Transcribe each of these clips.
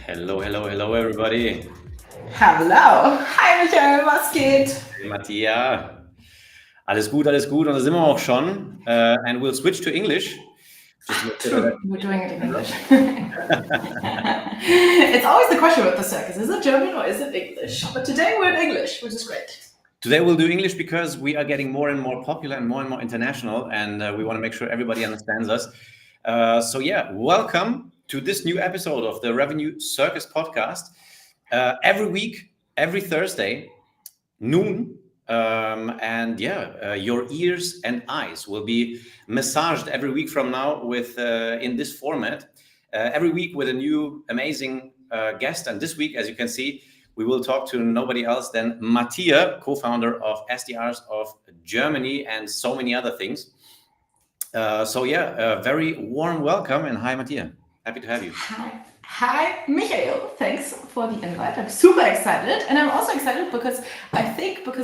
Hello, everybody. Hallo. Hi Michael, was geht? Hey, Mattia. Alles gut. Und da sind wir auch schon. And we'll switch to English. Just to make sure True, we're doing it in English. It's always the question with the circus. Is it German or is it English? But today we're in English, which is great. Today we'll do English because we are getting more and more popular and more international, and we want to make sure everybody understands us. Welcome to this new episode of the Revenue Circus Podcast. Every week, every Thursday, noon, your ears and eyes will be massaged every week from now with in this format. Every week with a new amazing guest, and this week, as you can see, we will talk to nobody else than Mattia, co-founder of SDRs of Germany and so many other things. A very warm welcome, and hi, Mattia. Happy to have you. Hi, Michael. Thanks for the invite. I'm super excited. And I'm also excited because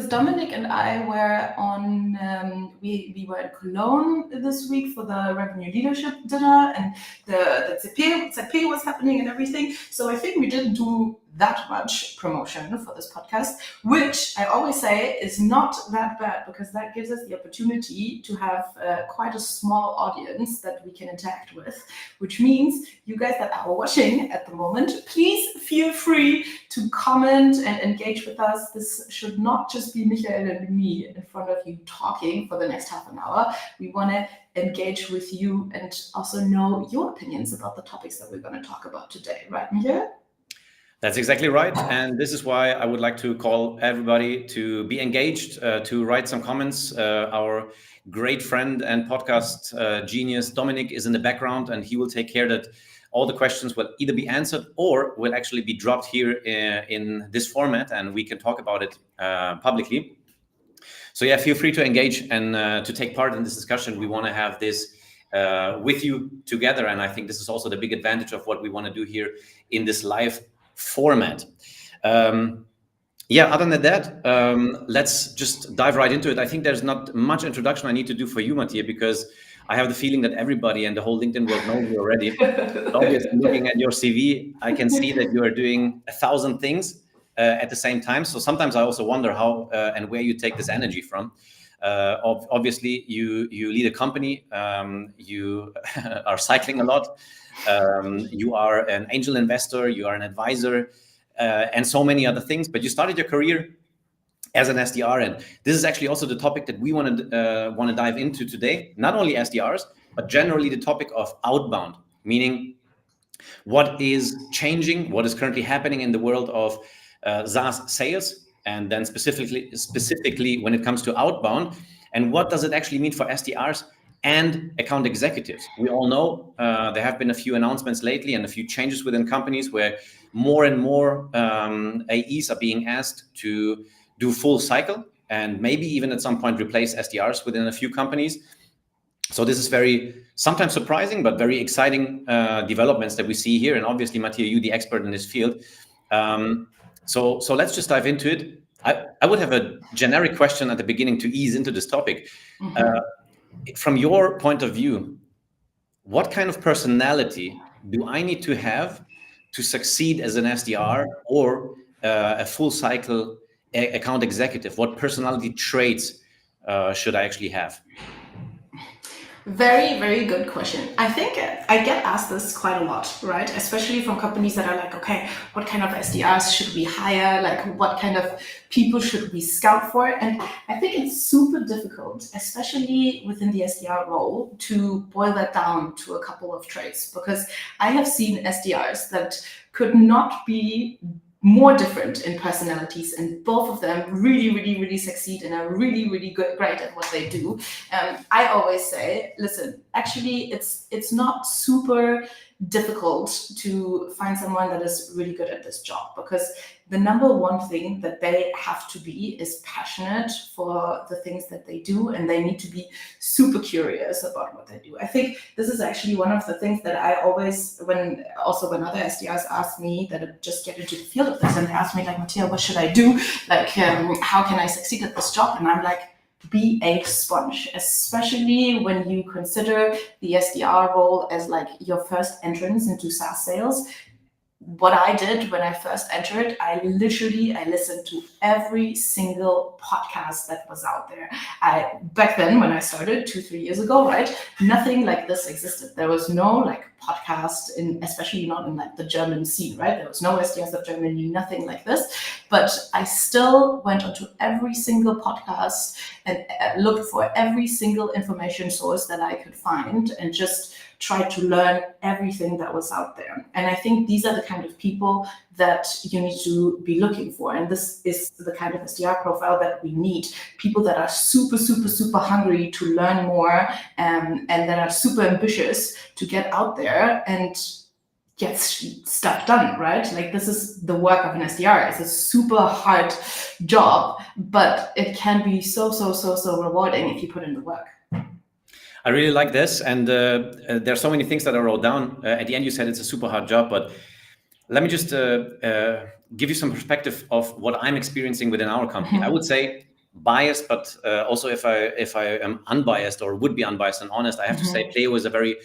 Dominic and I were on, we were in Cologne this week for the Revenue Leadership Dinner, and the ZP was happening and everything. So I think we didn't do that much promotion for this podcast, which I always say is not that bad, because that gives us the opportunity to have quite a small audience that we can interact with, which means you guys that are watching at the moment, please feel free to comment and engage with us. This should not just be Michael and me in front of you talking for the next half an hour. We want to engage with you and also know your opinions about the topics that we're going to talk about today, right, Michael? That's exactly right. And this is why I would like to call everybody to be engaged, to write some comments. Our great friend and podcast genius, Dominic, is in the background, and he will take care that all the questions will either be answered or will actually be dropped here in this format, and we can talk about it publicly. So yeah, feel free to engage and to take part in this discussion. We want to have this with you together. And I think this is also the big advantage of what we want to do here in this live format. Other than that, let's just dive right into it. I think there's not much introduction I need to do for you, Mattia, because I have the feeling that everybody and the whole LinkedIn world knows you already. Obviously, looking at your CV, I can see that you are doing 1,000 things at the same time. So sometimes I also wonder how and where you take this energy from. Obviously, you lead a company, you are cycling a lot, you are an angel investor, you are an advisor, and so many other things. But you started your career as an SDR, and this is actually also the topic that we want to dive into today. Not only SDRs, but generally the topic of outbound, meaning what is changing, what is currently happening in the world of SaaS sales, and then specifically when it comes to outbound, and what does it actually mean for SDRs and account executives. We all know there have been a few announcements lately and a few changes within companies where more and more AEs are being asked to do full cycle and maybe even at some point replace SDRs within a few companies. So this is very sometimes surprising, but very exciting developments that we see here. And obviously, Mattia, you the expert in this field. So let's just dive into it. I would have a generic question at the beginning to ease into this topic. From your point of view, what kind of personality do I need to have to succeed as an SDR or a full cycle account executive? What personality traits should I actually have? Very, very good question. I think I get asked this quite a lot, right? Especially from companies that are like, okay, what kind of SDRs should we hire? Like, what kind of people should we scout for? And I think it's super difficult, especially within the SDR role, to boil that down to a couple of traits, because I have seen SDRs that could not be more different in personalities, and both of them really succeed and are really great at what they do. I always say, listen, actually it's not super difficult to find someone that is really good at this job, because the number one thing that they have to be is passionate for the things that they do, and they need to be super curious about what they do. I think this is actually one of the things that I always, when other SDRs ask me that just get into the field of this, and they ask me like, Mattia, what should I do? Like, how can I succeed at this job? And I'm like, be a sponge, especially when you consider the SDR role as like your first entrance into SaaS sales. what I did when I first entered, I listened to every single podcast that was out there. Back then, when I started 2-3 years ago, right, nothing like this existed. There was no like podcast especially not in like the German scene, right? There was no SDRs of Germany, nothing like this. But I still went onto every single podcast and looked for every single information source that I could find and just tried to learn everything that was out there. And I think these are the kind of people that you need to be looking for. And this is the kind of SDR profile that we need. People that are super, super, super hungry to learn more, and that are super ambitious to get out there and get stuff done, right? Like, this is the work of an SDR. It's a super hard job, but it can be so rewarding if you put in the work. I really like this, and there are so many things that I wrote down. At the end, you said it's a super hard job, but let me just give you some perspective of what I'm experiencing within our company. I would say biased, but also if I am unbiased or would be unbiased and honest, I have to say Pleo is a very,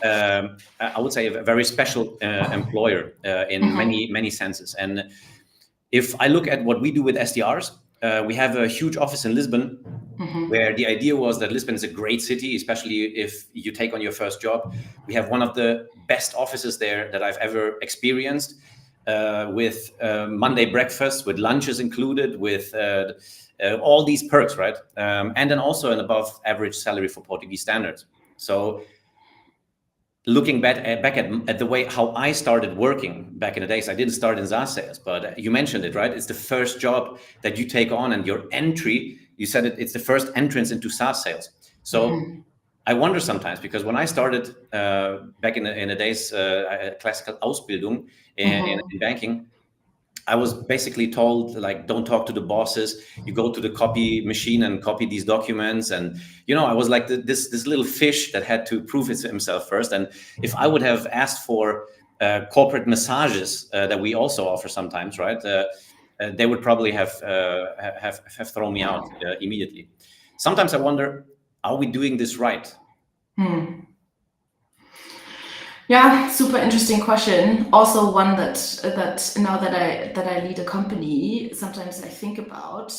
I would say, a very special employer in many senses. And if I look at what we do with SDRs, we have a huge office in Lisbon, where the idea was that Lisbon is a great city, especially if you take on your first job. We have one of the best offices there that I've ever experienced, with Monday breakfast, with lunches included, with all these perks, right? And then also an above average salary for Portuguese standards. So looking back at the way how I started working back in the days, I didn't start in SaaS sales, but you mentioned it, right? It's the first job that you take on, and your entry, you said it's the first entrance into SaaS sales. So I wonder sometimes, because when I started back in the days, classical Ausbildung in banking, I was basically told, like, don't talk to the bosses. You go to the copy machine and copy these documents. And, I was like this little fish that had to prove himself first. And if I would have asked for corporate massages that we also offer sometimes, right, they would probably have thrown me out immediately. Sometimes I wonder, are we doing this right? Yeah, super interesting question. Also one that now that I lead a company, sometimes I think about,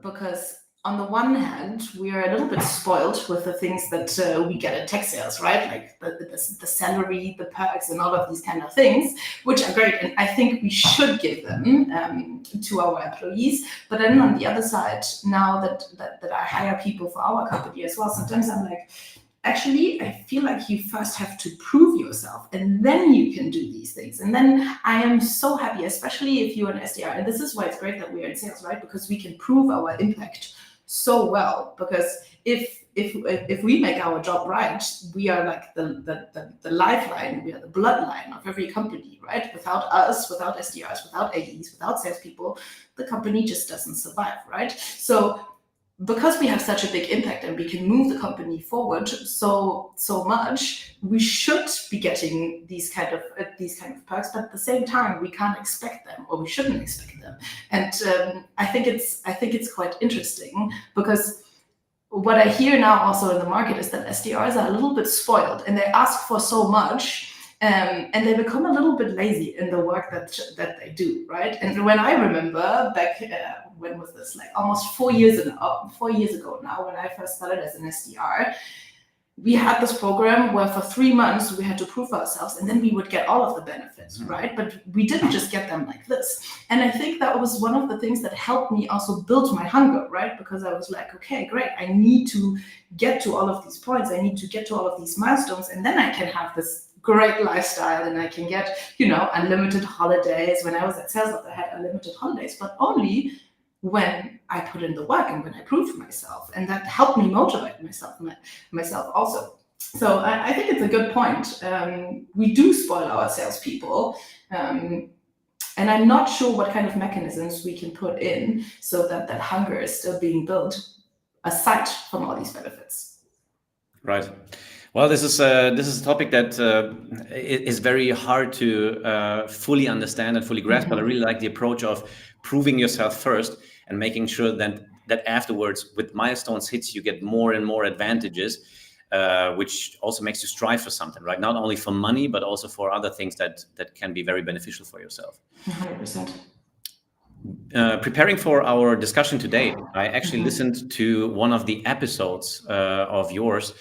because on the one hand, we are a little bit spoiled with the things that we get in tech sales, right? Like the salary, the perks, and all of these kind of things, which are great, and I think we should give them to our employees. But then on the other side, now that I hire people for our company as well, sometimes I'm like, actually, I feel like you first have to prove yourself, and then you can do these things. And then I am so happy, especially if you're an SDR. And this is why it's great that we're in sales, right? Because we can prove our impact so well. Because if we make our job right, we are like the lifeline, we are the bloodline of every company, right? Without us, without SDRs, without AEs, without salespeople, the company just doesn't survive, right? So because we have such a big impact and we can move the company forward so much, we should be getting these kind of perks. But at the same time, we can't expect them, or we shouldn't expect them. And I think it's quite interesting, because what I hear now also in the market is that SDRs are a little bit spoiled, and they ask for so much. And they become a little bit lazy in the work that they do, right? And when I remember back, when was this? Like almost 4 years ago now, when I first started as an SDR, we had this program where for 3 months we had to prove ourselves, and then we would get all of the benefits, right? But we didn't just get them like this. And I think that was one of the things that helped me also build my hunger, right? Because I was like, okay, great, I need to get to all of these points, I need to get to all of these milestones, and then I can have this great lifestyle, and I can get, unlimited holidays. When I was at Sales, I had unlimited holidays, but only when I put in the work and when I proved myself, and that helped me motivate myself also. So I think it's a good point. We do spoil our salespeople, and I'm not sure what kind of mechanisms we can put in so that hunger is still being built aside from all these benefits. Right. Well, this is a topic that is very hard to fully understand and fully grasp. But I really like the approach of proving yourself first and making sure that afterwards, with milestones hits, you get more and more advantages. which also makes you strive for something, right? Not only for money, but also for other things that can be very beneficial for yourself. 100%. Preparing for our discussion today, I actually listened to one of the episodes of yours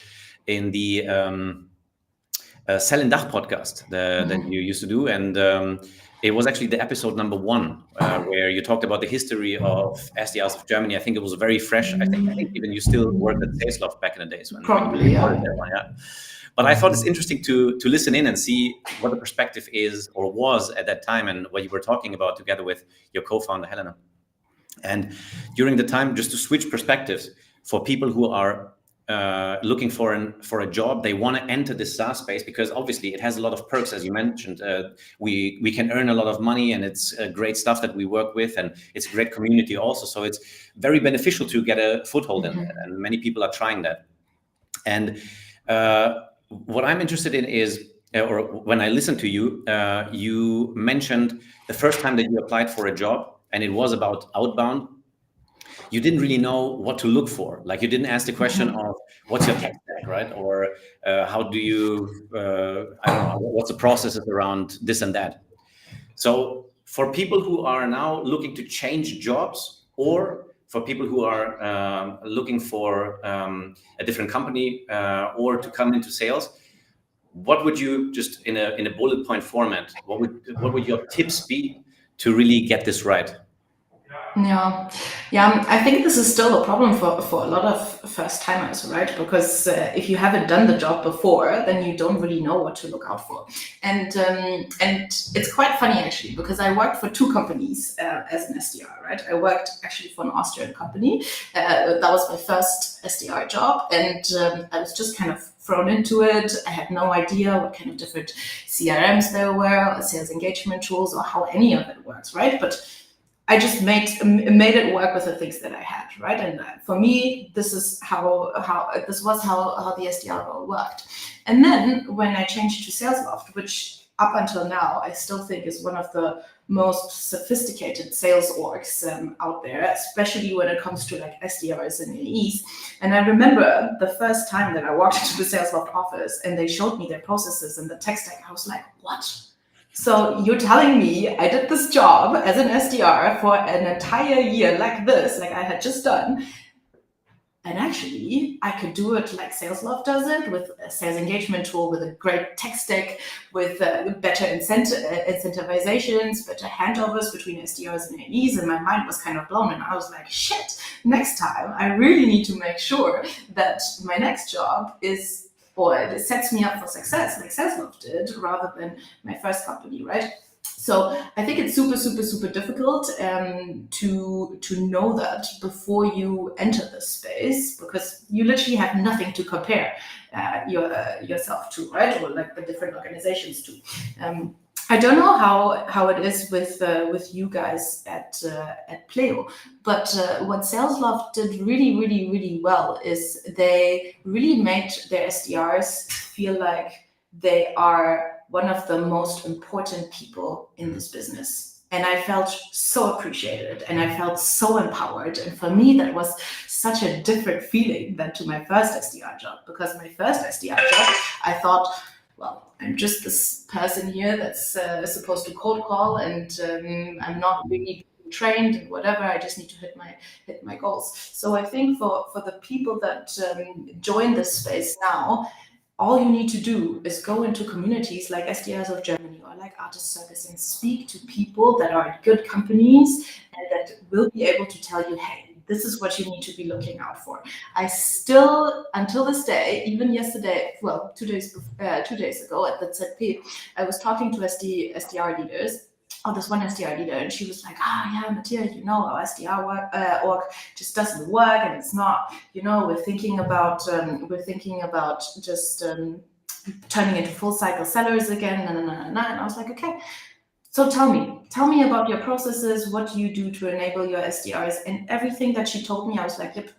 in the Sell in Dach podcast that you used to do. And it was actually the episode number 1, where you talked about the history of SDRs of Germany. I think it was very fresh. I think even you still worked at Salesloft back in the days when Probably, you started that one, yeah. But I thought it's interesting to listen in and see what the perspective is or was at that time, and what you were talking about together with your co-founder Helena. And during the time, just to switch perspectives, for people who are looking for a job, they want to enter this SaaS space because obviously it has a lot of perks, as you mentioned. We can earn a lot of money, and it's great stuff that we work with, and it's a great community also. So it's very beneficial to get a foothold in that, and many people are trying that. And what I'm interested in is, or when I listened to you, you mentioned the first time that you applied for a job, and it was about outbound. You didn't really know what to look for. Like, you didn't ask the question of what's your tech stack, right? Or how do you, I don't know, what's the processes around this and that. So for people who are now looking to change jobs, or for people who are looking for a different company or to come into sales, what would you, just in a bullet point format, what would your tips be to really get this right? Yeah. I think this is still a problem for a lot of first timers, right? Because if you haven't done the job before, then you don't really know what to look out for. And it's quite funny actually, because I worked for 2 companies as an SDR, right? I worked actually for an Austrian company. That was my first SDR job, and I was just kind of thrown into it. I had no idea what kind of different CRMs there were, or sales engagement tools, or how any of it works, right? But I just made it work with the things that I had, right? And for me, this is how the SDR role worked. And then when I changed to Salesloft, which up until now I still think is one of the most sophisticated sales orgs out there, especially when it comes to like SDRs and AEs. And I remember the first time that I walked into the Salesloft office and they showed me their processes and the tech stack, I was like, what? So you're telling me I did this job as an SDR for an entire year like this, like I had just done, and actually I could do it like Salesloft does it, with a sales engagement tool, with a great tech stack, with better incentivizations, better handovers between SDRs and AEs, and my mind was kind of blown, and I was like, shit, next time I really need to make sure that my next job is, or it sets me up for success, like Salesloft did, rather than my first company, right? So I think it's super, super, super difficult to know that before you enter this space, because you literally have nothing to compare yourself to, right? Or like the different organizations to. I don't know how it is with you guys at Pleo, but what Salesloft did really, really, really well is they really made their SDRs feel like they are one of the most important people in this business. And I felt so appreciated, and I felt so empowered. And for me, that was such a different feeling than to my first SDR job, because my first SDR job, I thought, well, I'm just this person here that's supposed to cold call, and I'm not really trained and whatever. I just need to hit my goals. So I think for the people that join this space now, all you need to do is go into communities like SDRs of Germany or like Artist Circus and speak to people that are at good companies and that will be able to tell you, hey, this is what you need to be looking out for. I still, until this day, even yesterday, well, 2 days ago at the ZP, I was talking to SDR leaders. Oh, this one SDR leader, and she was like, yeah, Matthias, our SDR org just doesn't work, and it's not, we're thinking about just turning into full cycle sellers again, and I was like, okay. So tell me about your processes. What do you do to enable your SDRs? And everything that she told me, I was like, yep,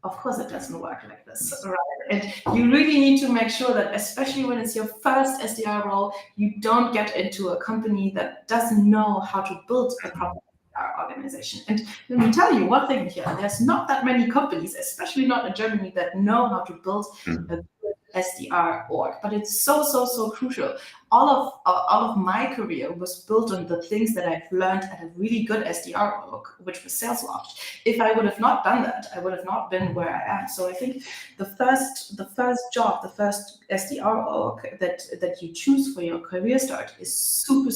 of course it doesn't work like this, right? And you really need to make sure that, especially when it's your first SDR role, you don't get into a company that doesn't know how to build a proper SDR organization. And let me tell you one thing here, there's not that many companies, especially not in Germany, that know how to build a good SDR org, but it's so crucial. All of my career was built on the things that I've learned at a really good SDR org, which was Salesloft. If I would have not done that, I would have not been where I am. So I think the first job, the first SDR org that you choose for your career start is super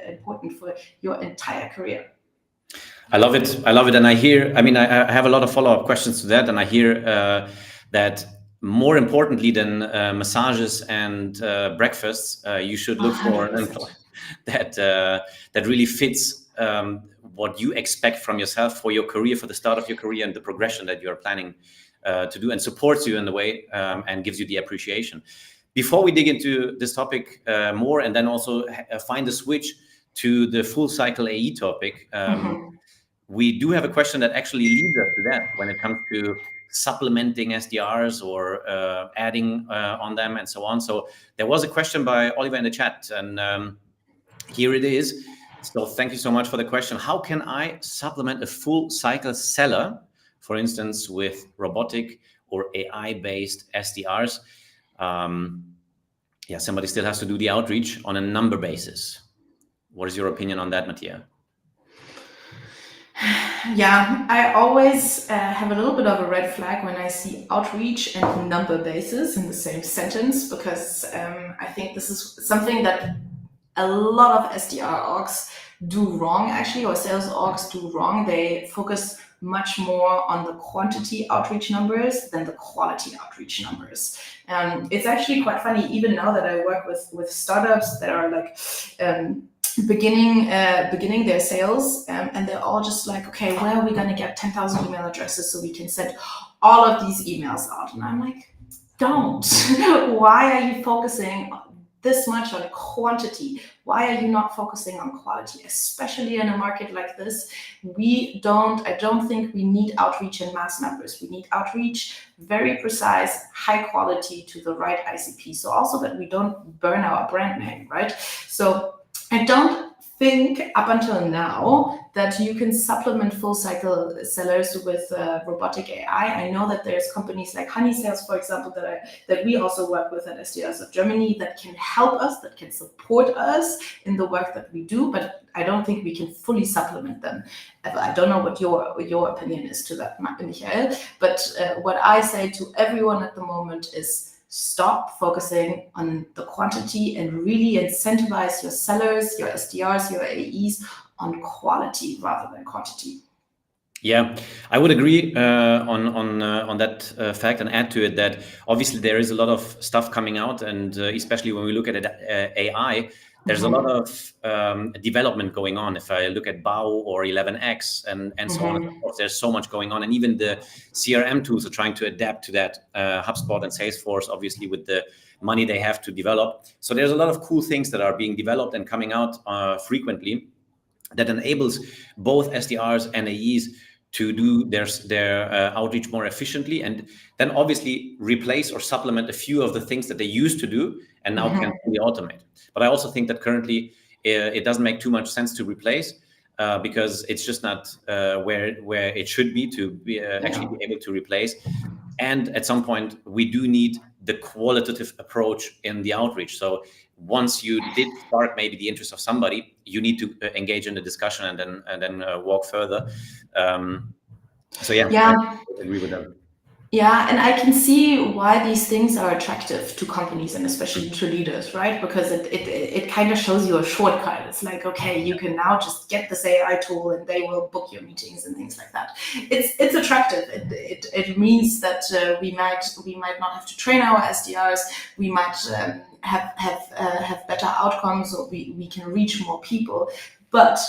important for your entire career. I love it. And I have a lot of follow-up questions to that. And I hear that more importantly than massages and breakfasts, you should look for an employer that really fits what you expect from yourself for your career, for the start of your career and the progression that you're planning to do, and supports you in the way and gives you the appreciation. Before we dig into this topic more, and then also find a switch to the full cycle AE topic, we do have a question that actually leads us to that when it comes to supplementing SDRs or adding on them and so on. So there was a question by Oliver in the chat, and here it is. So thank you so much for the question. How can I supplement a full cycle seller, for instance, with robotic or AI-based SDRs? Somebody still has to do the outreach on a number basis. What is your opinion on that, Mattia? Yeah, I always have a little bit of a red flag when I see outreach and number basis in the same sentence, because I think this is something that a lot of SDR orgs do wrong, actually, or sales orgs do wrong. They focus much more on the quantity outreach numbers than the quality outreach numbers. It's actually quite funny, even now that I work with startups that are like beginning their sales, and they're all just like, okay, where are we going to get 10,000 email addresses so we can send all of these emails out? And I'm like, don't. Why are you focusing this much on quantity? Why are you not focusing on quality, especially in a market like this? I don't think we need outreach in mass numbers. We need outreach very precise, high quality to the right ICP. So also that we don't burn our brand name, right? So I don't think up until now that you can supplement full cycle sellers with robotic AI. I know that there's companies like Honey Sales, for example, that we also work with at SDRs of Germany that can help us, that can support us in the work that we do, but I don't think we can fully supplement them ever. I don't know what your opinion is to that, Michael, but what I say to everyone at the moment is stop focusing on the quantity and really incentivize your sellers, your SDRs, your AEs on quality rather than quantity. Yeah, I would agree on that fact, and add to it that obviously there is a lot of stuff coming out, and especially when we look at it, AI, there's a lot of development going on. If I look at BAU or 11x and so on and so forth, there's so much going on. And even the CRM tools are trying to adapt to that. HubSpot and Salesforce, obviously, with the money they have to develop. So there's a lot of cool things that are being developed and coming out frequently that enables both SDRs and AEs to do their outreach more efficiently, and then obviously replace or supplement a few of the things that they used to do and now can fully automate. But I also think that currently it doesn't make too much sense to replace because it's just not where it should be to be actually be able to replace. And at some point, we do need the qualitative approach in the outreach. So once you did spark maybe the interest of somebody, you need to engage in the discussion and then walk further. So I agree with that. Yeah, and I can see why these things are attractive to companies and especially to leaders, right? Because it kind of shows you a shortcut. It's like, okay, you can now just get this AI tool and they will book your meetings and things like that. It's attractive. It means that we might not have to train our SDRs. We might have better outcomes, or we can reach more people. But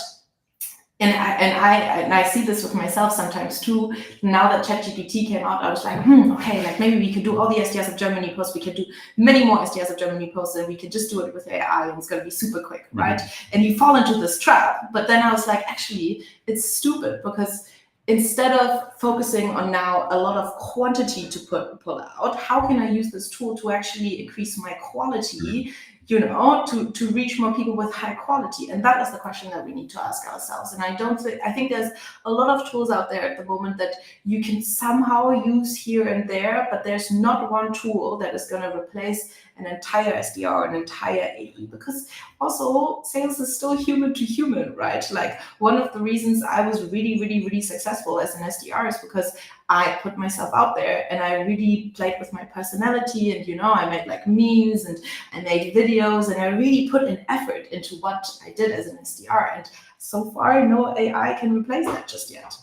And I see this with myself sometimes too. Now that ChatGPT came out, I was like, okay, like maybe we could do all the SDRs of Germany posts. We could do many more SDRs of Germany posts, and we could just do it with AI, and it's going to be super quick, right? And you fall into this trap. But then I was like, actually, it's stupid, because instead of focusing on now a lot of quantity to pull out, how can I use this tool to actually increase my quality to reach more people with high quality? And that is the question that we need to ask ourselves. And I think there's a lot of tools out there at the moment that you can somehow use here and there, but there's not one tool that is going to replace an entire SDR, an entire AE, because also sales is still human to human, right? Like, one of the reasons I was really, really, really successful as an SDR is because I put myself out there and I really played with my personality, and I made like memes and I made videos, and I really put an effort into what I did as an SDR. And so far, no AI can replace that just yet.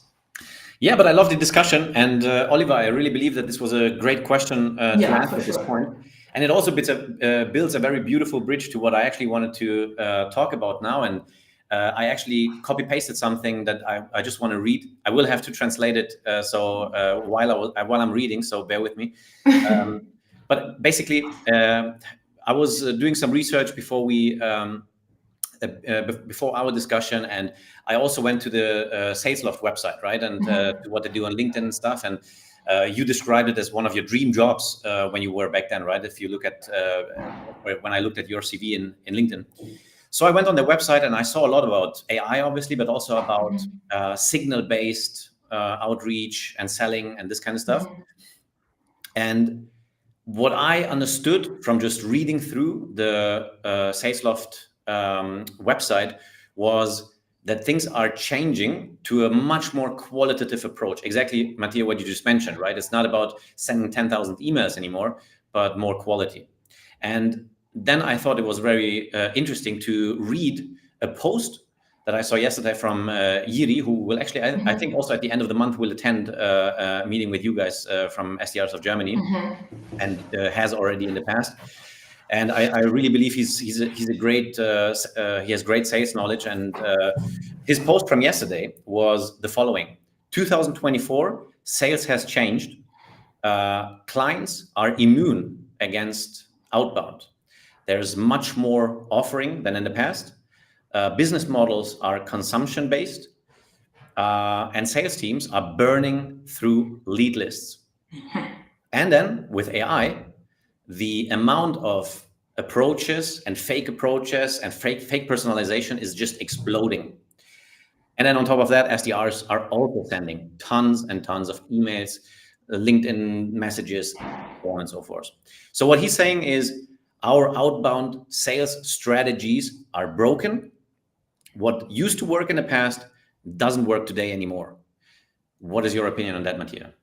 Yeah, but I love the discussion. And Oliver, I really believe that this was a great question to answer at this point. And it also builds a very beautiful bridge to what I actually wanted to talk about now. And I actually copy-pasted something that I just want to read. I will have to translate it while I'm reading, so bear with me. But basically, I was doing some research before before our discussion, and I also went to the SalesLoft website, right, and to what they do on LinkedIn and stuff. And you described it as one of your dream jobs when you were back then, right? If you look at when I looked at your CV in LinkedIn. So I went on their website and I saw a lot about AI, obviously, but also about signal-based outreach and selling and this kind of stuff. And what I understood from just reading through the SalesLoft website was that things are changing to a much more qualitative approach. Exactly, Mattia, what you just mentioned, right? It's not about sending 10,000 emails anymore, but more quality. And then I thought it was very interesting to read a post that I saw yesterday from Yiri, who will actually, I think also at the end of the month, will attend a meeting with you guys from SDRs of Germany, and has already in the past. And I really believe he's a great, he has great sales knowledge. And his post from yesterday was the following: 2024, sales has changed. Clients are immune against outbound. There's much more offering than in the past. Business models are consumption-based, and sales teams are burning through lead lists. And then with AI, the amount of approaches and fake personalization is just exploding. And then on top of that, SDRs are also sending tons and tons of emails, LinkedIn messages, so on and so forth. So what he's saying is our outbound sales strategies are broken. What used to work in the past doesn't work today anymore. What is your opinion on that, Mattia?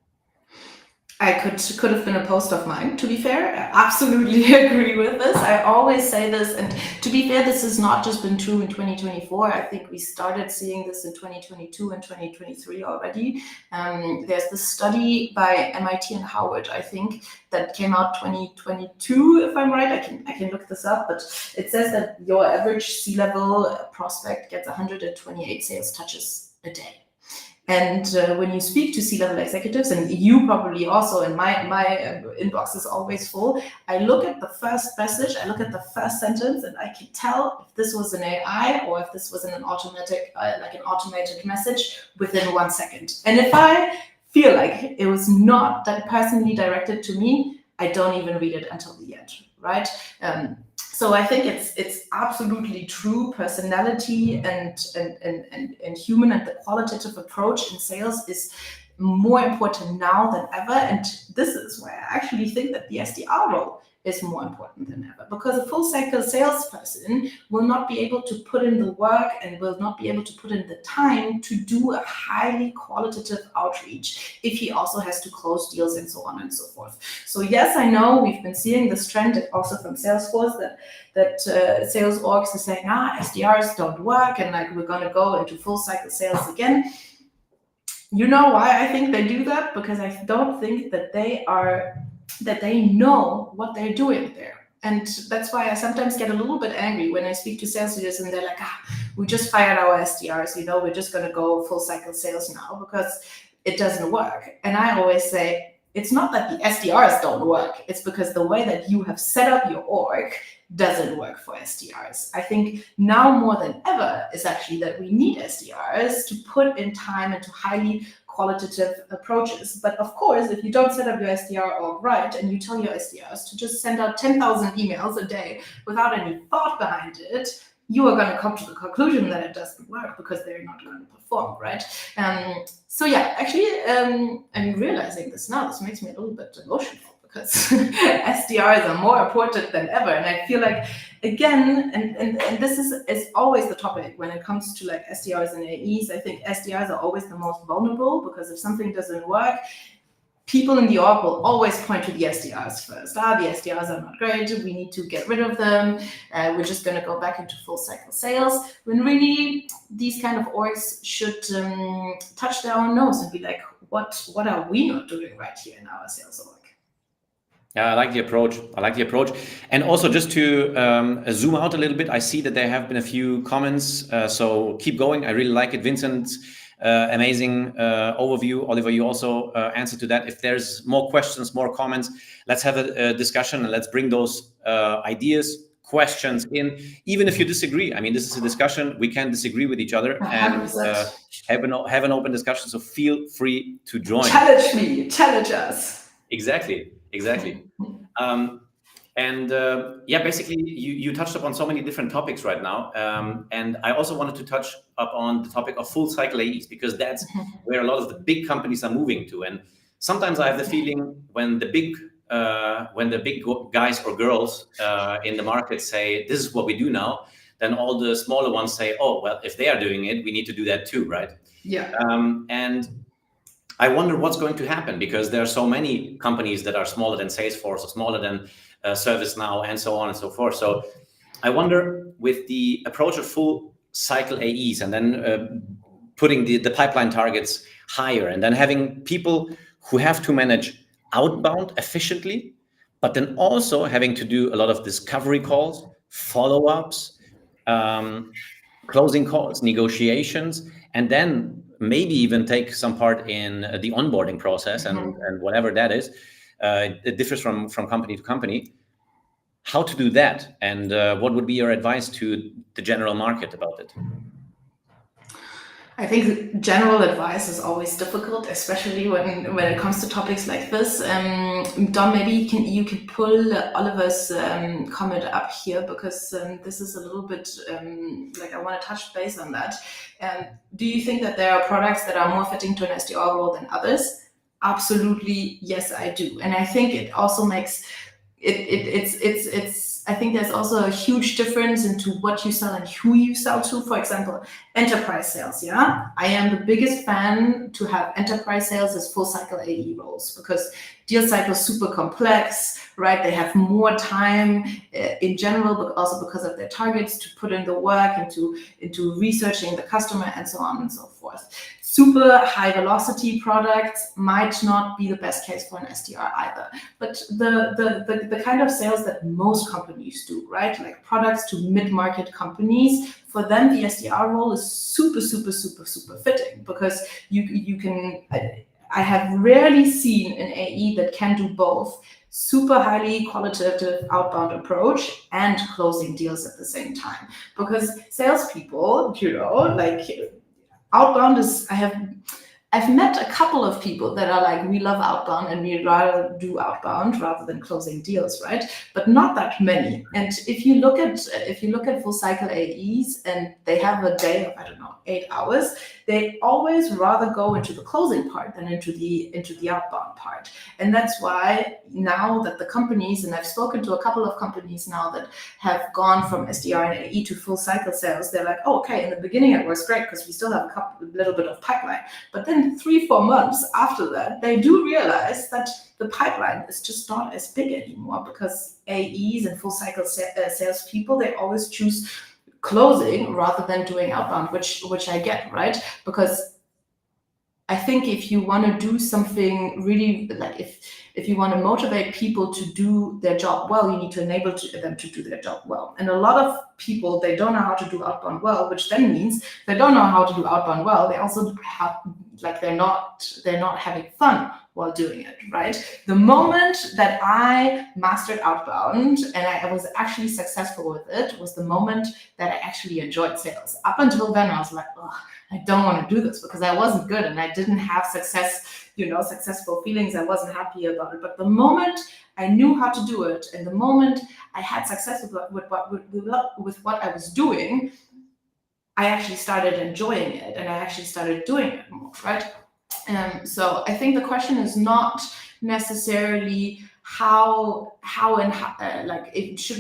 I could have been a post of mine, to be fair. I absolutely agree with this. I always say this, and to be fair, this has not just been true in 2024. I think we started seeing this in 2022 and 2023 already. There's this study by MIT and Howard, I think, that came out 2022, if I'm right. I can look this up, but it says that your average C-level prospect gets 128 sales touches a day. And when you speak to C-level executives, and you probably also, and my inbox is always full, I look at the first message, I look at the first sentence, and I can tell if this was an AI or if this was an automatic, like an automated message within 1 second. And if I feel like it was not that personally directed to me, I don't even read it until the end, right? So I think it's absolutely true. Personality and human and the qualitative approach in sales is more important now than ever. And this is why I actually think that the SDR role is more important than ever, because a full cycle salesperson will not be able to put in the work and will not be able to put in the time to do a highly qualitative outreach if he also has to close deals and so on and so forth. So yes, I know we've been seeing this trend also from Salesforce that sales orgs are saying, SDRs don't work, and like we're going to go into full cycle sales again. You know why I think they do that? Because I don't think that they know what they're doing there. And that's why I sometimes get a little bit angry when I speak to sales leaders and they're like, we just fired our SDRs, we're just going to go full cycle sales now because it doesn't work. And I always say, it's not that the SDRs don't work. It's because the way that you have set up your org doesn't work for SDRs. I think now more than ever is actually that we need SDRs to put in time into highly qualitative approaches. But of course, if you don't set up your SDR org right and you tell your SDRs to just send out 10,000 emails a day without any thought behind it, you are going to come to the conclusion that it doesn't work because they're not going to perform, right? So yeah, actually, I'm realizing this now. This makes me a little bit emotional because SDRs are more important than ever. And I feel like, again, and this is always the topic when it comes to like SDRs and AEs. I think SDRs are always the most vulnerable because if something doesn't work, people in the org will always point to the SDRs first. The SDRs are not great. We need to get rid of them. We're just going to go back into full cycle sales. When really these kind of orgs should touch their own nose and be like, what are we not doing right here in our sales org? Yeah, I like the approach. And also just to zoom out a little bit, I see that there have been a few comments. So keep going. I really like it. Vincent's amazing overview. Oliver, you also answered to that. If there's more questions, more comments, let's have a discussion and let's bring those ideas, questions in. Even if you disagree, I mean, this is a discussion. We can disagree with each other and have an open discussion. So feel free to join. Challenge me. Challenge us. Exactly. Basically, you touched upon so many different topics right now. And I also wanted to touch upon the topic of full cycle AEs, because that's where a lot of the big companies are moving to. And sometimes I have the feeling when the big guys or girls in the market say, this is what we do now, then all the smaller ones say, oh, well, if they are doing it, we need to do that too, right? Yeah. And I wonder what's going to happen, because there are so many companies that are smaller than Salesforce or smaller than ServiceNow and so on and so forth. So I wonder, with the approach of full cycle AEs and then putting the pipeline targets higher and then having people who have to manage outbound efficiently, but then also having to do a lot of discovery calls, follow-ups, closing calls, negotiations, and then maybe even take some part in the onboarding process and whatever that is. It differs from company to company. How to do that, and what would be your advice to the general market about it? I think general advice is always difficult, especially when it comes to topics like this. Dom, maybe you can pull Oliver's comment up here, because this is a little bit like I want to touch base on that. Do you think that there are products that are more fitting to an SDR role than others? Absolutely, yes, I do. And I think it also makes it's I think there's also a huge difference into what you sell and who you sell to. For example, enterprise sales. Yeah, I am the biggest fan to have enterprise sales as full cycle AE roles, because deal cycle is super complex, right? They have more time in general, but also because of their targets to put in the work into researching the customer and so on and so forth. Super high velocity products might not be the best case for an SDR either. But the kind of sales that most companies do, right? Like products to mid-market companies, for them the SDR role is super fitting, because you can. I have rarely seen an AE that can do both super highly qualitative outbound approach and closing deals at the same time. Because salespeople, like outbound is, I've met a couple of people that are like, we love outbound and we'd rather do outbound rather than closing deals, right? But not that many. And if you look at full cycle AEs and they have a day of, 8 hours, they always rather go into the closing part than into the outbound part. And that's why now that the companies, and I've spoken to a couple of companies now that have gone from SDR and AE to full cycle sales, they're like, oh, okay, in the beginning it was great because we still have a little bit of pipeline. But then 3-4 months after that, they do realize that the pipeline is just not as big anymore, because AEs and full cycle sales people, they always choose closing rather than doing outbound, which I get, right? Because I think if you want to do something really, like if you want to motivate people to do their job well, you need to enable them to do their job well. And a lot of people, they don't know how to do outbound well, which then means they don't know how to do outbound well. They also have, like, they're not having fun while doing it, right? The moment that I mastered outbound and I was actually successful with it was the moment that I actually enjoyed sales. Up until then, I was like, oh, I don't want to do this because I wasn't good and I didn't have successful feelings. I wasn't happy about it. But the moment I knew how to do it and the moment I had success with what I was doing, I actually started enjoying it and I actually started doing it more, right? So I think the question is not necessarily should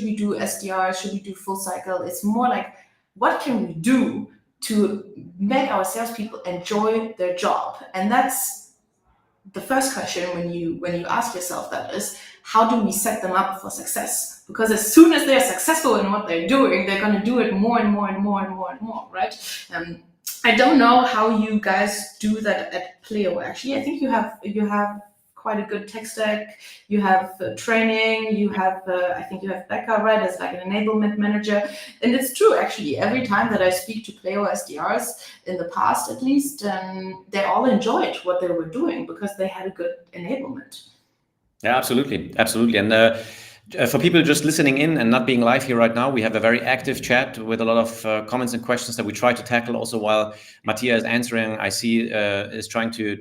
we do SDRs, should we do full cycle? It's more like, what can we do to make our salespeople enjoy their job? And that's the first question when you ask yourself that is, how do we set them up for success? Because as soon as they're successful in what they're doing, they're going to do it more and more and more and more and more, right? I don't know how you guys do that at Pleo. Actually, I think you have quite a good tech stack. You have training. You have I think you have Becca, right, as like an enablement manager. And it's true, actually. Every time that I speak to Pleo SDRs in the past, at least, they all enjoyed what they were doing because they had a good enablement. Yeah, absolutely. And for people just listening in and not being live here right now, we have a very active chat with a lot of comments and questions that we try to tackle also while Mattia is answering. I see is trying to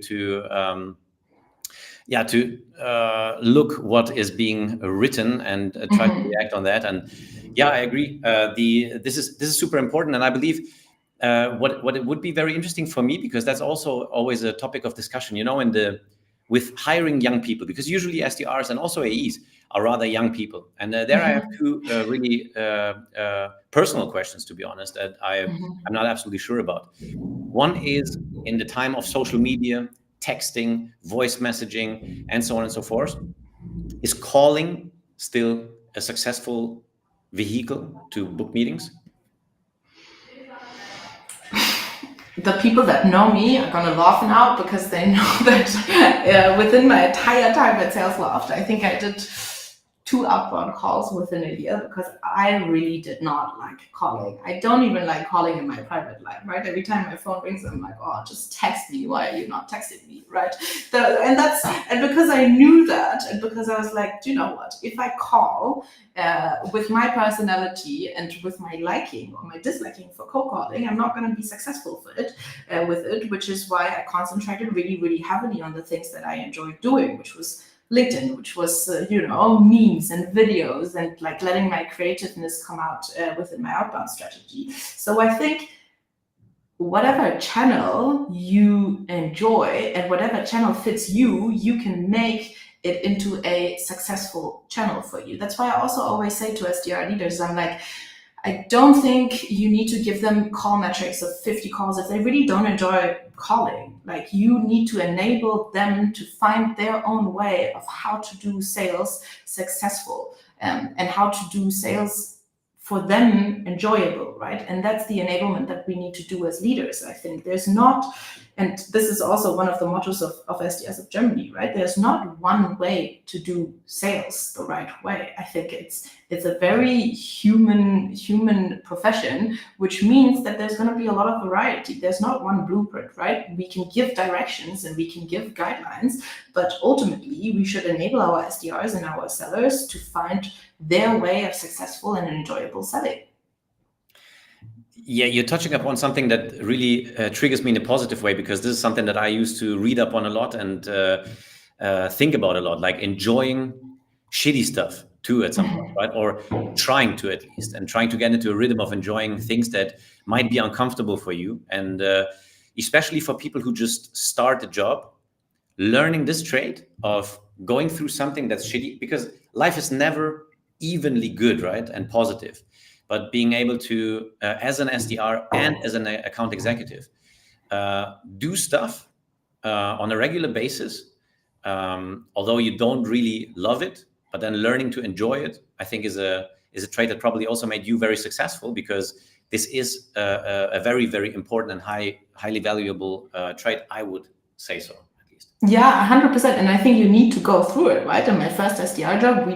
look what is being written and try to react on that. And yeah, I agree. This is super important, and I believe what it would be very interesting for me, because that's also always a topic of discussion, with hiring young people, because usually SDRs and also AEs are rather young people. And there I have two really personal questions, to be honest, that I'm not absolutely sure about. One is in the time of social media, texting, voice messaging, and so on and so forth. Is calling still a successful vehicle to book meetings? The people that know me are going to laugh now because they know that within my entire time at Sales Loft, I think I did 2 outbound calls within a year because I really did not like calling. I don't even like calling in my private life, right? Every time my phone rings, I'm like, oh, just text me. Why are you not texting me, right? And because I knew that, and because I was like, do you know what? If I call with my personality and with my liking or my disliking for cold calling, I'm not going to be successful with it, which is why I concentrated really, really heavily on the things that I enjoyed doing, which was LinkedIn, which was, memes and videos and like letting my creativeness come out within my outbound strategy. So I think whatever channel you enjoy and whatever channel fits you, you can make it into a successful channel for you. That's why I also always say to SDR leaders, I'm like, I don't think you need to give them call metrics of 50 calls if they really don't enjoy calling. Like, you need to enable them to find their own way of how to do sales successful and how to do sales for them enjoyable, right? And that's the enablement that we need to do as leaders. I think there's not, and this is also one of the mottos of SDRs of Germany, right? There's not one way to do sales the right way. I think it's a very human profession, which means that there's going to be a lot of variety. There's not one blueprint, right? We can give directions and we can give guidelines, but ultimately we should enable our SDRs and our sellers to find their way of successful and enjoyable selling. Yeah, you're touching upon something that really triggers me in a positive way, because this is something that I used to read up on a lot and think about a lot, like enjoying shitty stuff too at some point, right? Or trying to, at least, and trying to get into a rhythm of enjoying things that might be uncomfortable for you. And especially for people who just start a job, learning this trait of going through something that's shitty, because life is never evenly good, right? And positive. But being able to, as an SDR and as an account executive, do stuff on a regular basis, although you don't really love it, but then learning to enjoy it, I think is a trait that probably also made you very successful, because this is a very, very important and highly valuable trait, I would say so. Yeah, 100%. And I think you need to go through it, right? In my first SDR job,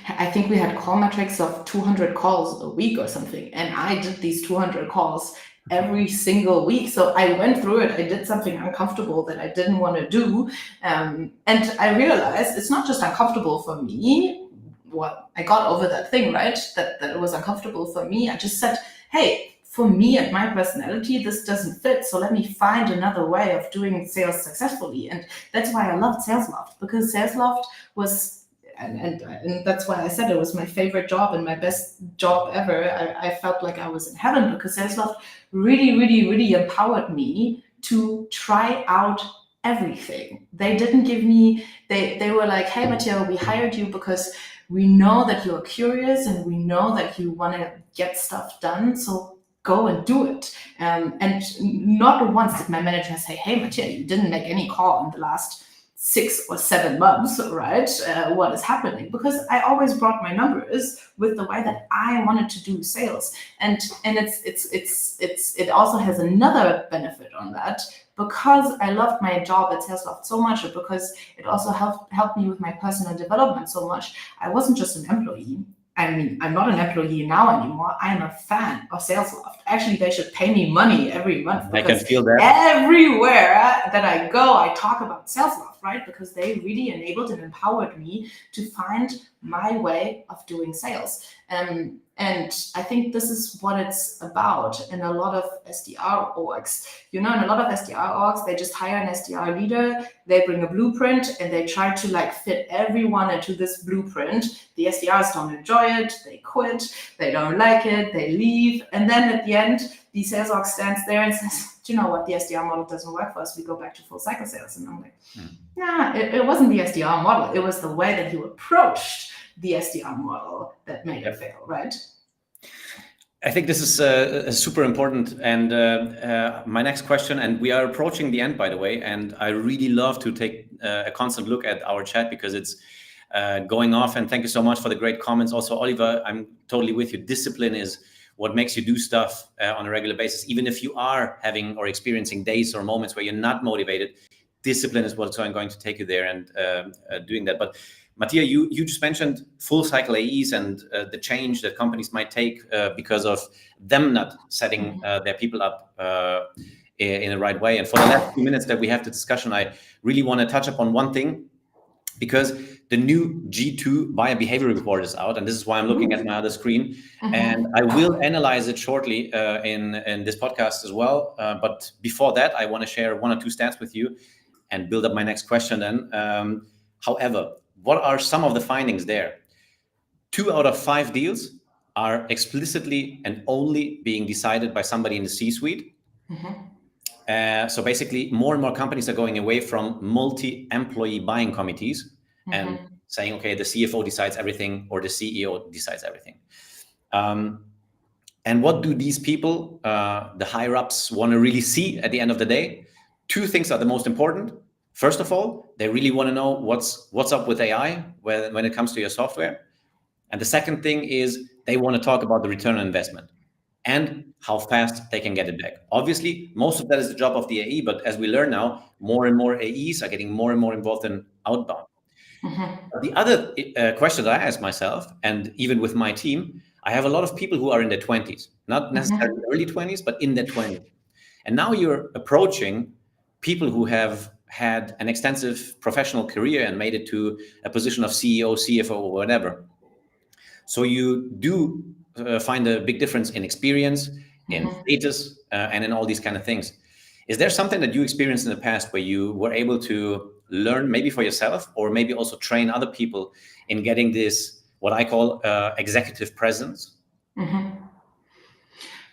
I think we had call metrics of 200 calls a week or something. And I did these 200 calls every single week. So I went through it. I did something uncomfortable that I didn't want to do. And I realized it's not just uncomfortable for me. Well, I got over that thing, right? That it was uncomfortable for me. I just said, hey, for me and my personality, this doesn't fit. So let me find another way of doing sales successfully. And that's why I loved SalesLoft, because SalesLoft was, and that's why I said it was my favorite job and my best job ever. I felt like I was in heaven, because SalesLoft really empowered me to try out everything. They didn't give me, they were like, hey, Matteo, we hired you because we know that you're curious and we know that you want to get stuff done. So go and do it. And not once did my manager say, hey, Matteo, you didn't make any call in the last 6 or 7 months, right? What is happening? Because I always brought my numbers with the way that I wanted to do sales. And it also has another benefit on that, because I loved my job at SalesLoft so much, and because it also helped me with my personal development so much. I wasn't just an employee. I mean, I'm not an employee now anymore. I'm a fan of SalesLoft. Actually, they should pay me money every month. I can feel that. Everywhere that I go, I talk about SalesLoft, right? Because they really enabled and empowered me to find my way of doing sales. And I think this is what it's about in a lot of SDR orgs. You know, in a lot of SDR orgs, they just hire an SDR leader, they bring a blueprint, and they try to like fit everyone into this blueprint. The SDRs don't enjoy it, they quit, they don't like it, they leave. And then at the end, the sales org stands there and says, do you know what, the SDR model doesn't work for us, we go back to full cycle sales. And I'm like, nah, it wasn't the SDR model, it was the way that you approached the SDR model that made it fail, right? I think this is super important. And my next question, and we are approaching the end, by the way, and I really love to take a constant look at our chat because it's going off. And thank you so much for the great comments. Also, Oliver, I'm totally with you. Discipline is what makes you do stuff on a regular basis. Even if you are having or experiencing days or moments where you're not motivated, discipline is what's going to take you there and doing that. But Matteo, you just mentioned full cycle AEs and the change that companies might take because of them not setting their people up in the right way. And for the last few minutes that we have the discussion, I really want to touch upon one thing, because the new G2 buyer behavior report is out, and this is why I'm looking at my other screen. And I will analyze it shortly in this podcast as well. But before that, I want to share 1 or 2 stats with you and build up my next question then. However, what are some of the findings there? 2 out of 5 deals are explicitly and only being decided by somebody in the C-suite. So basically, more and more companies are going away from multi-employee buying committees and saying, okay, the CFO decides everything or the CEO decides everything. And what do these people, the higher-ups, want to really see at the end of the day? 2 things are the most important. First of all, they really want to know what's up with AI when it comes to your software. And the second thing is they want to talk about the return on investment and how fast they can get it back. Obviously, most of that is the job of the AE, but as we learn now, more and more AEs are getting more and more involved in outbound. The other question that I ask myself, and even with my team, I have a lot of people who are in their 20s, not necessarily early 20s, but in their 20s. And now you're approaching people who have had an extensive professional career and made it to a position of CEO, CFO, or whatever. So you do find a big difference in experience, in status, and in all these kind of things. Is there something that you experienced in the past where you were able to learn, maybe for yourself, or maybe also train other people in getting this, what I call executive presence?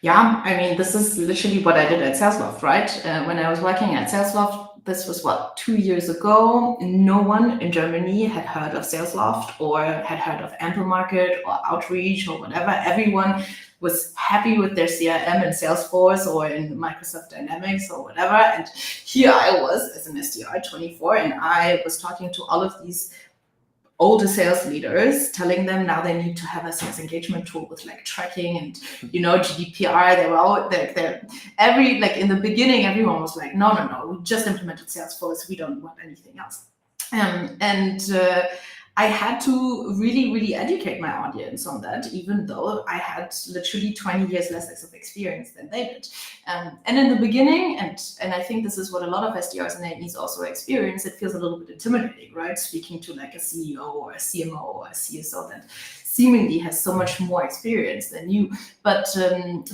Yeah, I mean, this is literally what I did at SalesLoft, right? When I was working at SalesLoft, this was 2 years ago. No one in Germany had heard of SalesLoft or had heard of Ample Market or Outreach or whatever. Everyone was happy with their CRM in Salesforce or in Microsoft Dynamics or whatever. And here I was as an SDR 24, and I was talking to all of these older sales leaders, telling them now they need to have a sales engagement tool with like tracking and, you know, GDPR. They were all like in the beginning, everyone was like, no, we just implemented Salesforce. We don't want anything else. And I had to really educate my audience on that, even though I had literally 20 years less of experience than they did. And in the beginning, and I think this is what a lot of SDRs and AEs also experience, it feels a little bit intimidating, right? Speaking to like a CEO or a CMO or a CSO that seemingly has so much more experience than you. But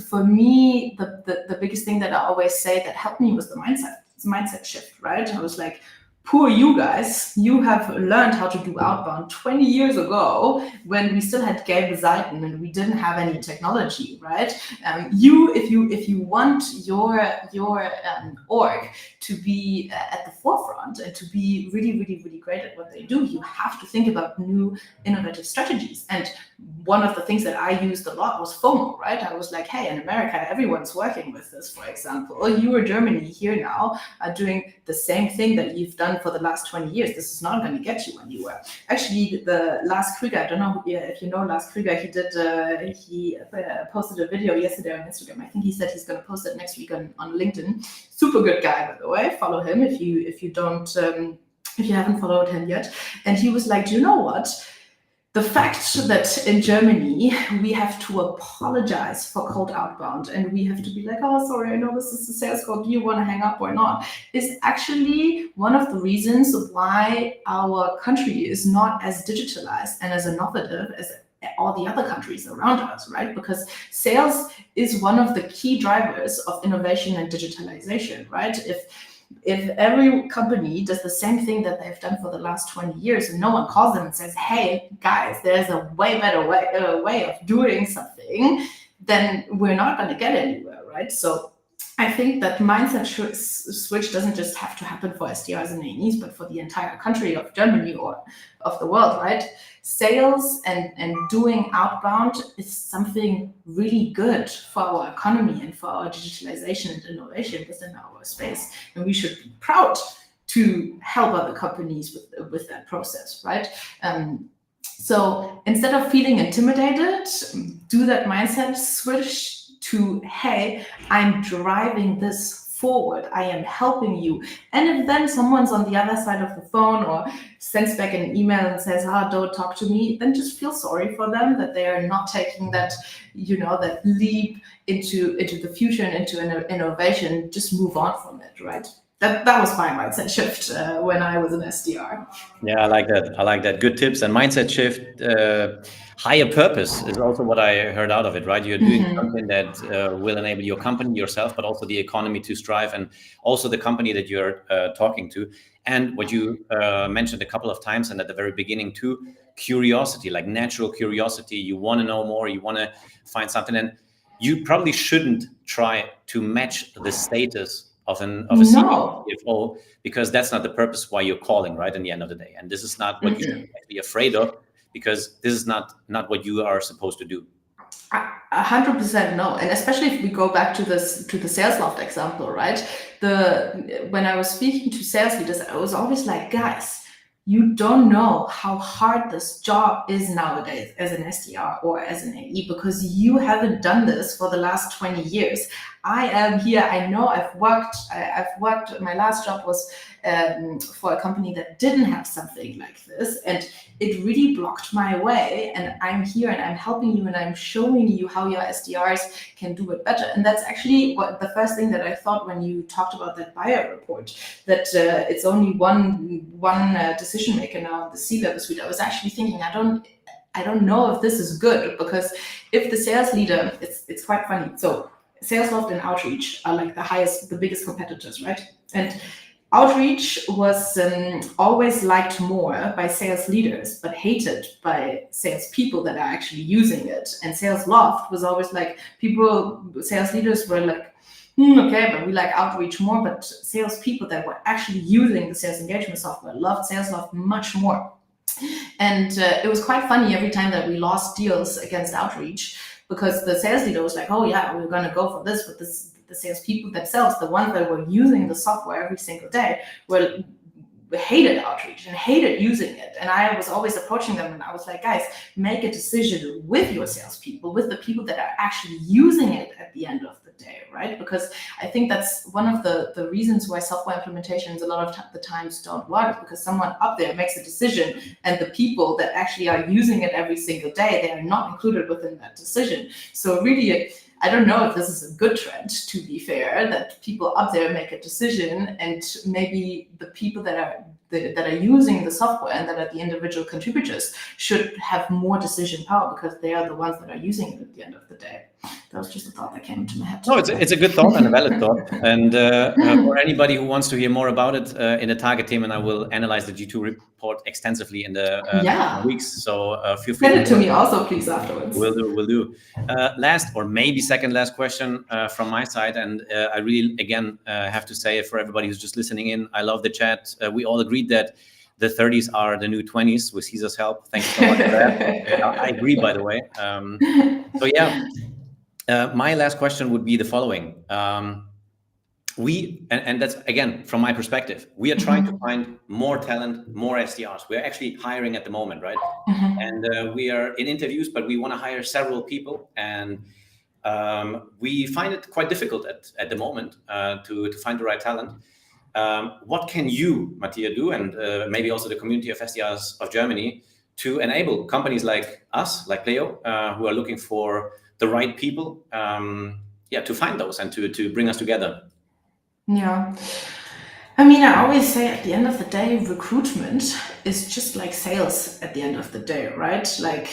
for me, the biggest thing that I always say that helped me was the mindset shift, right? I was like, poor you guys, you have learned how to do outbound 20 years ago when we still had gelbe Seiten and we didn't have any technology, right? If you want your org to be at the forefront and to be really great at what they do, you have to think about new innovative strategies. And one of the things that I used a lot was FOMO, right? I was like, hey, in America, everyone's working with this, for example. You or Germany here now are doing the same thing that you've done for the last 20 years. This is not going to get you anywhere. Actually, the Lars Krüger, I don't know if you know Lars Krüger, he posted a video yesterday on Instagram. I think he said he's going to post it next week on LinkedIn. Super good guy, by the way. Follow him if you haven't followed him yet. And he was like, do you know what? The fact that in Germany, we have to apologize for cold outbound and we have to be like, oh, sorry, I know this is the sales call. Do you want to hang up or not? Is actually one of the reasons why our country is not as digitalized and as innovative as all the other countries around us, right? Because sales is one of the key drivers of innovation and digitalization, right? If every company does the same thing that they've done for the last 20 years and no one calls them and says, hey, guys, there's a way better way of doing something, then we're not going to get anywhere, right? So I think that mindset switch doesn't just have to happen for SDRs and AEs, but for the entire country of Germany or of the world, right? Sales and doing outbound is something really good for our economy and for our digitalization and innovation within our space. And we should be proud to help other companies with that process, right? So instead of feeling intimidated, do that mindset switch to, hey, I'm driving this forward. I am helping you. And if then someone's on the other side of the phone or sends back an email and says, don't talk to me, then just feel sorry for them that they are not taking that, that leap into the future and into an innovation. Just move on from it, right? That was my mindset shift when I was an SDR. Yeah, I like that. Good tips. And mindset shift, higher purpose is also what I heard out of it, right? You're doing something that will enable your company, yourself, but also the economy to strive, and also the company that you're talking to. And what you mentioned a couple of times and at the very beginning too, curiosity, like natural curiosity. You want to know more, you want to find something, and you probably shouldn't try to match the status of a CFO, because that's not the purpose why you're calling, right? In the end of the day, and this is not what you should be afraid of, because this is not what you are supposed to do. 100% no, and especially if we go back to the sales loft example, right? When I was speaking to sales leaders, I was always like, guys, you don't know how hard this job is nowadays as an SDR or as an AE, because you haven't done this for the last 20 years. I am here. I know I've worked. My last job was for a company that didn't have something like this, and it really blocked my way. And I'm here and I'm helping you and I'm showing you how your SDRs can do it better. And that's actually what the first thing that I thought when you talked about that buyer report, that it's only one decision maker now in the C-level suite. I was actually thinking, I don't know if this is good, because if the sales leader, it's quite funny. So sales loft and outreach are like the biggest competitors, right? And outreach was always liked more by sales leaders, but hated by sales people that are actually using it. And sales loft was always like, sales leaders were like, okay, but we like outreach more, but sales people that were actually using the sales engagement software loved sales loft much more. And it was quite funny every time that we lost deals against outreach, because the sales leader was like, oh yeah, we're going to go for this, but the salespeople themselves, the ones that were using the software every single day, hated outreach and hated using it. And I was always approaching them and I was like, guys, make a decision with your salespeople, with the people that are actually using it at the end of the day, right? Because I think that's one of the reasons why software implementations a lot of the times don't work, because someone up there makes a decision and the people that actually are using it every single day, they are not included within that decision. So really, I don't know if this is a good trend, to be fair, that people up there make a decision and maybe the people that are using the software and that are the individual contributors should have more decision power, because they are the ones that are using it at the end of the day. That was just a thought that came into my head. No, it's a good thought and a valid thought. And for anybody who wants to hear more about it, in the target team, and I will analyze the G2 report extensively in the weeks. So feel free. Send it to me also, please, afterwards. Will do. Last or maybe second last question from my side, and I really again have to say, for everybody who's just listening in, I love the chat. We all agreed that the 30s are the new 20s with Caesar's help. Thank you so much for that. I agree, by the way. So yeah. My last question would be the following. And that's, again, from my perspective, we are trying to find more talent, more SDRs. We're actually hiring at the moment, right? And we are in interviews, but we want to hire several people. And we find it quite difficult at the moment to find the right talent. What can you, Mattia, do, and maybe also the community of SDRs of Germany, to enable companies like us, like Pleo, who are looking for the right people, to find those and to bring us together? Yeah. I mean, I always say at the end of the day, recruitment is just like sales at the end of the day, right? Like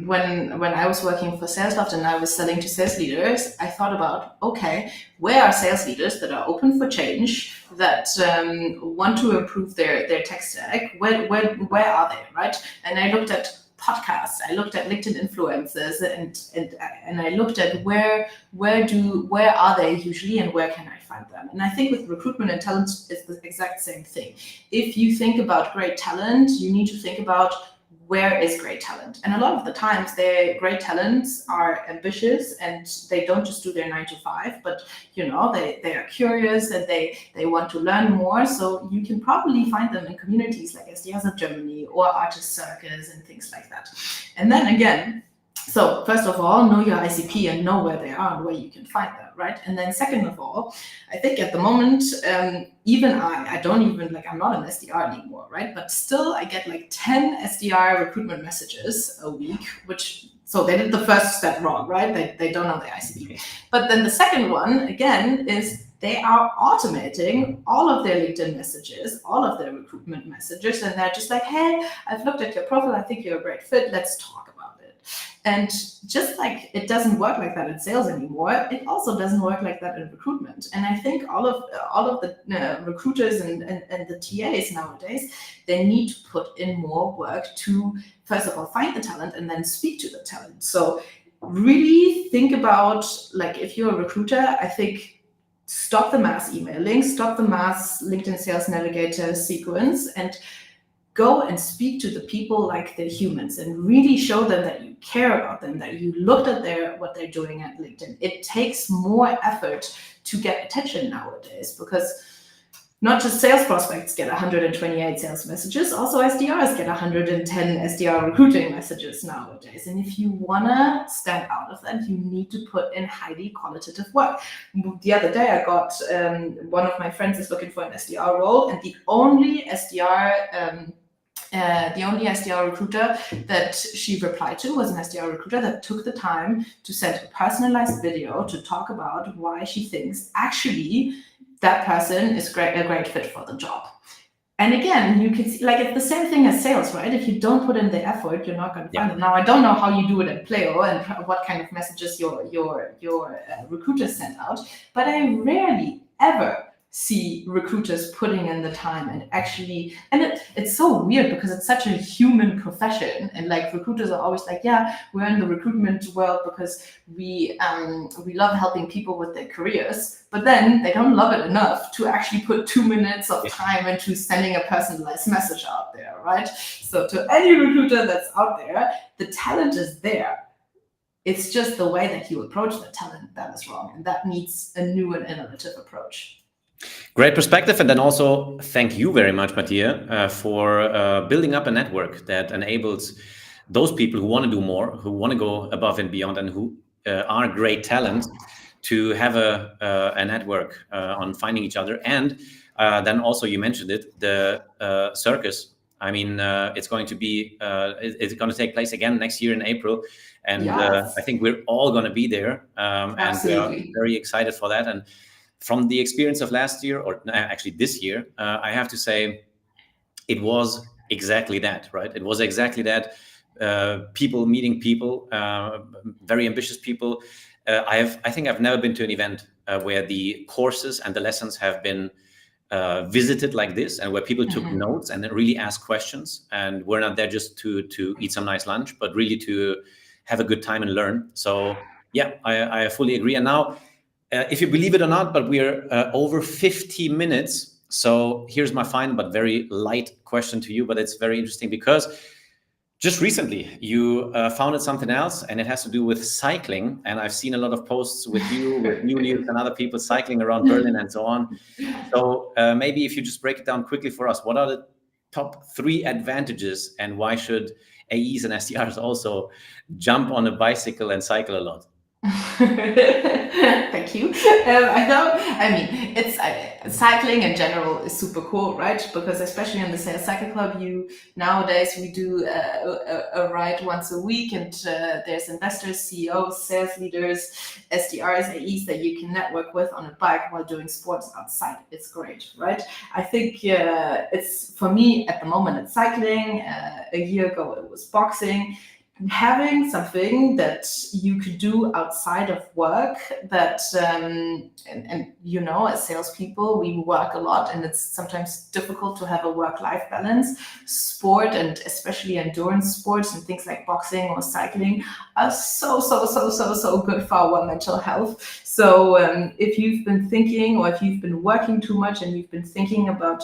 when I was working for Salesloft and I was selling to sales leaders, I thought about, okay, where are sales leaders that are open for change, that want to improve their tech stack? Where are they, right? And I looked at podcasts, I looked at LinkedIn influencers, and I looked at where are they usually and where can I find them? And I think with recruitment and talent, it's the exact same thing. If you think about great talent, you need to think about where is great talent. And a lot of the times, great talents are ambitious and they don't just do their 9 to 5, but they are curious and they want to learn more. So you can probably find them in communities like SDRs of Germany or Artist Circus and things like that. And then again, so first of all, know your ICP and know where they are and where you can find them, right? And then second of all, I think at the moment, even I don't even, I'm not an SDR anymore, right? But still I get 10 SDR recruitment messages a week, so they did the first step wrong, right? They don't know their ICP. But then the second one, again, is they are automating all of their LinkedIn messages, all of their recruitment messages, and they're just like, hey, I've looked at your profile, I think you're a great fit, let's talk about it. And just like it doesn't work like that in sales anymore, it also doesn't work like that in recruitment. And I think all of the recruiters and the TAs nowadays, they need to put in more work to, first of all, find the talent and then speak to the talent. So really think about, if you're a recruiter, I think stop the mass emailing, stop the mass LinkedIn Sales Navigator sequence, and go and speak to the people like they're humans and really show them that you care about them, that you looked at what they're doing at LinkedIn. It takes more effort to get attention nowadays, because not just sales prospects get 128 sales messages, also SDRs get 110 SDR recruiting messages nowadays. And if you want to stand out of that, you need to put in highly qualitative work. The other day, I got one of my friends is looking for an SDR role, and the only SDR recruiter that she replied to was an SDR recruiter that took the time to send a personalized video to talk about why she thinks actually that person is a great fit for the job. And again, you can see, it's the same thing as sales, right? If you don't put in the effort, you're not going to find it. Now, I don't know how you do it at Pleo and what kind of messages your recruiters send out, but I rarely ever see recruiters putting in the time and actually, and it's so weird because it's such a human profession, and recruiters are always we're in the recruitment world because we love helping people with their careers, but then they don't love it enough to actually put 2 minutes of time into sending a personalized message out there, right? So to any recruiter that's out there, the talent is there. It's just the way that you approach the talent that is wrong, and that needs a new and innovative approach. Great perspective. And then also thank you very much, Mattia, for building up a network that enables those people who want to do more, who want to go above and beyond, and who are great talents, to have a network on finding each other. And then also, you mentioned it, the circus. I mean, it's going to be, it's going to take place again next year in April. And Yes. I think we're all going to be there. And we are very excited for that. And from the experience of last year, or actually this year, I have to say, it was exactly that, right? It was exactly that. People meeting people, very ambitious people. I think I've never been to an event where the courses and the lessons have been visited like this, and where people took notes and really asked questions, and we're not there just to eat some nice lunch, but really to have a good time and learn. So yeah, I fully agree. And now, if you believe it or not, but we're over 50 minutes. So here's my final but very light question to you, but it's very interesting because just recently you founded something else, and it has to do with cycling. And I've seen a lot of posts with you, with New Leads and other people cycling around Berlin and so on. So maybe if you just break it down quickly for us, what are the top 3 advantages, and why should AEs and SDRs also jump on a bicycle and cycle a lot? Thank you. I mean, it's cycling in general is super cool, right? Because especially in the Sales Cycle Club, nowadays we do a ride once a week, and there's investors, CEOs, sales leaders, SDRs, AEs that you can network with on a bike while doing sports outside. It's great, right? I think it's, for me at the moment, it's cycling. A year ago it was boxing. Having something that you could do outside of work, that and you know, as salespeople, we work a lot, and it's sometimes difficult to have a work-life balance. Sport, and especially endurance sports and things like boxing or cycling, are so good for our mental health. So if you've been thinking, or if you've been working too much and you've been thinking about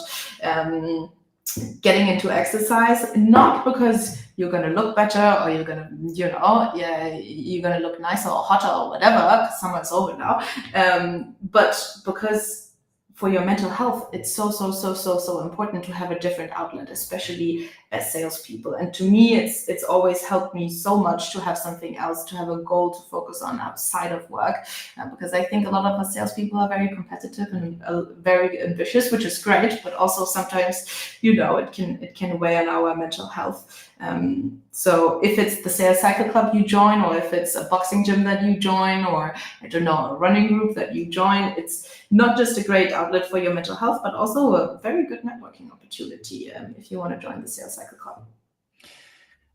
getting into exercise, not because you're going to look better, or you're going to, you're going to look nicer or hotter or whatever, because summer's over now, but because for your mental health, it's so important to have a different outlet, especially as salespeople. And to me, it's always helped me so much to have something else, to have a goal to focus on outside of work, because I think a lot of us salespeople are very competitive and very ambitious, which is great, but also sometimes, it can weigh on our mental health. So if it's the Sales Cycle Club you join, or if it's a boxing gym that you join, or I don't know, a running group that you join, it's not just a great outlet for your mental health, but also a very good networking opportunity if you want to join the Sales Cycle Club.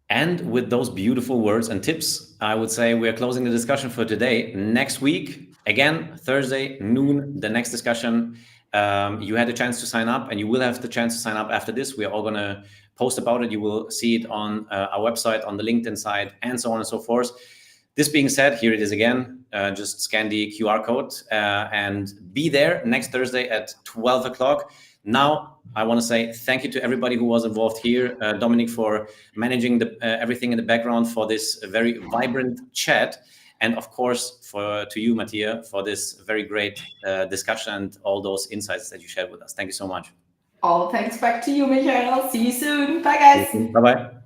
And with those beautiful words and tips, I would say we're closing the discussion for today. Next week, again, Thursday, noon, the next discussion. You had a chance to sign up, and you will have the chance to sign up after this. We are all going to post about it. You will see it on our website, on the LinkedIn side, and so on and so forth. This being said, here it is again. Just scan the QR code and be there next Thursday at 12 o'clock. Now, I want to say thank you to everybody who was involved here. Dominic, for managing everything in the background for this very vibrant chat. And of course, to you, Mattia, for this very great discussion and all those insights that you shared with us. Thank you so much. All thanks back to you, Michael. See you soon. Bye, guys. Bye-bye.